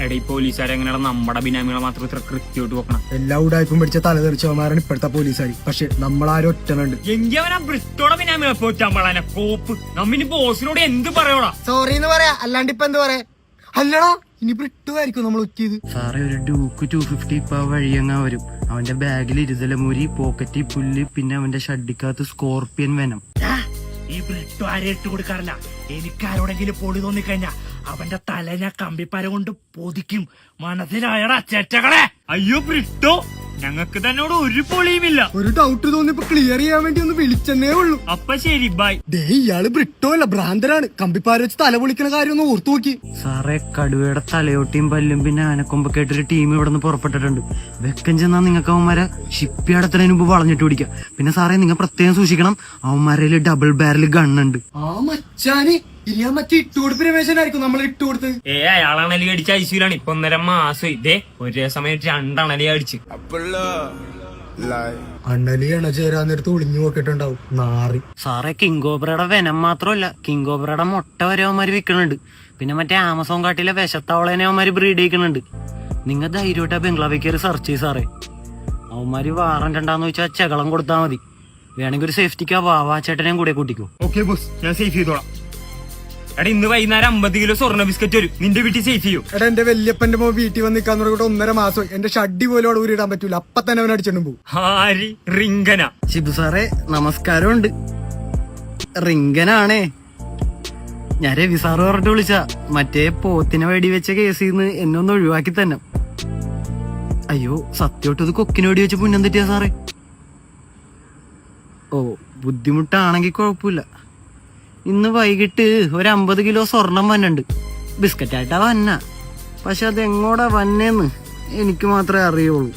എടീ പോലീസുകാരെങ്ങനെയാണ് നമ്മുടെ ബിനാമികളെ മാത്രം ഇത്ര കൃത്യമായിട്ട് നോക്കണം? എല്ലാ ഉടായ്പും പിടിച്ച തലതെറിച്ചവന്മാരാണ് ഇപ്പോഴത്തെ പോലീസുകാർ. പക്ഷെ നമ്മളാരും ഒറ്റനുണ്ട്. എങ്കി അവനാ ബ്രിസ്റ്റോടെ ബിനാമികളെ പോറ്റാൻ കോപ്പ്. നമ്മിനി ബോസിനോട് എന്ത് പറയോടാ? സോറി എന്ന് പറയാ, അല്ലാണ്ട് ഇപ്പൊ എന്ത് പറയാ? അല്ലടാ, ഇനി ബ്രിട്ടുമായിരിക്കും നമ്മൾ ഒറ്റിയത്. സാറേ, ഒരു ഡ്യൂക്ക് 250 ഇപ്പൊ വഴിയങ്ങാ വരും. അവന്റെ ബാഗിൽ ഇരുതലമൂരി, പോക്കറ്റിൽ പുല്ല്, പിന്നെ അവന്റെ ഷഡിക്കകത്ത് സ്കോർപ്പിയൻ വെനം. ഈ ബ്രിട്ടോ ആരെ ഇട്ട് കൊടുക്കാറില്ല. എനിക്കാരോടെങ്കിലും പൊടി തോന്നിക്കഴിഞ്ഞാ അവന്റെ തല ഞാൻ കമ്പിപ്പാര കൊണ്ട് പൊതിക്കും. മനസ്സിലായടാ ചേറ്റകളെ? അയ്യോ ബ്രിട്ടോ, ഞങ്ങൾക്ക് തന്നോട് ഒരു പൊളിയുമില്ല. ഒരു ഡൗട്ട് തോന്നിയപ്പോ ക്ലിയർ ചെയ്യാൻ വേണ്ടി ഒന്ന് വിളിച്ചെന്നേ ഉള്ളൂ. അപ്പൊ ശരി, ബൈ. ഇയാള് ബ്രിട്ടോ അല്ല, ഭ്രാന്തരാണ്. കമ്പിപ്പാര വെച്ച് തല പൊളിക്കണ കാര്യം ഒന്ന് ഓർത്തു നോക്കി. സാറേ, കടുവയുടെ തലയോട്ടിയും പല്ലും പിന്നെ ആനക്കൊമ്പൊക്കെ ആയിട്ടൊരു ടീം ഇവിടെ നിന്ന് പുറപ്പെട്ടിട്ടുണ്ട്. വെക്കം ചെന്നാ നിങ്ങൾക്ക് അവന്മാരെ ഷിപ്പ് യാടത്തിന് മുമ്പ് വളഞ്ഞിട്ട് പിടിക്കാം. പിന്നെ സാറേ, നിങ്ങൾ പ്രത്യേകം സൂക്ഷിക്കണം, അവന്മാരിൽ ഡബിൾ ബാരൽ ഗണ്ണുണ്ട്. ആ മച്ചാന് ഇനി ആ മറ്റേ ഇട്ടുകൊടുപ്പ് രമേശനായിരിക്കും നമ്മൾ ഇട്ടുകൊടുത്ത്. അയാളാണലി അടിച്ച ഐശ്വര്യാണ്. ഇപ്പൊ 1.5 മാസം ഇതേ ഒരേ സമയം 2 അണലി അടിച്ച്. അണ്ണലി ചേരാൻ നേരത്ത് ഒളിഞ്ഞു നോക്കിട്ടുണ്ടാവും നാറി. സാറേ, കിങ് കോബ്രയുടെ വെനം മാത്രമല്ല, കിങ് കോബ്രയുടെ മുട്ട വരെ അവന്മാര് വിൽക്കുന്നുണ്ട്. പിന്നെ മറ്റേ ആമസോൺ കാട്ടിലെ വിശത്തവളനെ അവന്മാര് ബ്രീഡ് ചെയ്യിക്കുന്നുണ്ട്. നിങ്ങൾ ധൈര്യമായിട്ട് ബംഗ്ലാവിൽ കയറി സെർച്ച് ചെയ്ത് സാറേ. അവന്മാര് വാറന്റ് ഉണ്ടാന്ന് വെച്ചാൽ ചെകളം കൊടുത്താൽ മതി. വേണമെങ്കിൽ ഒരു സേഫ്റ്റിക്ക് ആ വാവാച്ചേട്ടനെയും കൂടെ കൂട്ടിക്കോ. ഓക്കെ ബോസ്, ഞാൻ സേഫ് ചെയ്തോളാം. എടാ, ഇന്ന് വൈകുന്നേരം 50 കിലോ സ്വർണ്ണ ബിസ്ക്കറ്റ് വരും. നിന്റെ വീട്ടിൽ സേഫ് ചെയ്യൂ. എടാ, എന്റെ വല്യപ്പന്റെ മോ വീട്ടിൽ വന്ന് നിൽക്കാൻ തുടങ്ങിയിട്ട് 1.5 മാസം. എന്റെ ഷഡ്ഡി പോലും അവിടെ ഊരിടാൻ പറ്റൂല. അപ്പൊ തന്നെ അവൻ അടിച്ചിട്ടും പോകും. ആരി റിങ്കന? ഷിബു സാറേ, നമസ്കാരമുണ്ട്. റിങ്കനാണേ. ഞാൻ രവി സാറ് പറഞ്ഞിട്ട് വിളിച്ച മറ്റേ പോത്തിനെ വെടിവെച്ച കേസിൽ നിന്ന് എന്നെ ഒന്ന് ഒഴിവാക്കി തന്നെ. അയ്യോ, സത്യമായിട്ട് ഇത് കൊക്കിനെ വെടിവെച്ച് പുണ്യം തെറ്റിയാ സാറേ. ഓ, ബുദ്ധിമുട്ടാണെങ്കിൽ കുഴപ്പമില്ല. ഇന്ന് വൈകിട്ട് ഒരു 50 കിലോ സ്വർണം വന്നുണ്ട്. ബിസ്ക്കറ്റായിട്ടാ വന്ന. പക്ഷെ അതെങ്ങോടാ വന്നേന്ന് എനിക്ക് മാത്രമേ അറിയുള്ളൂ.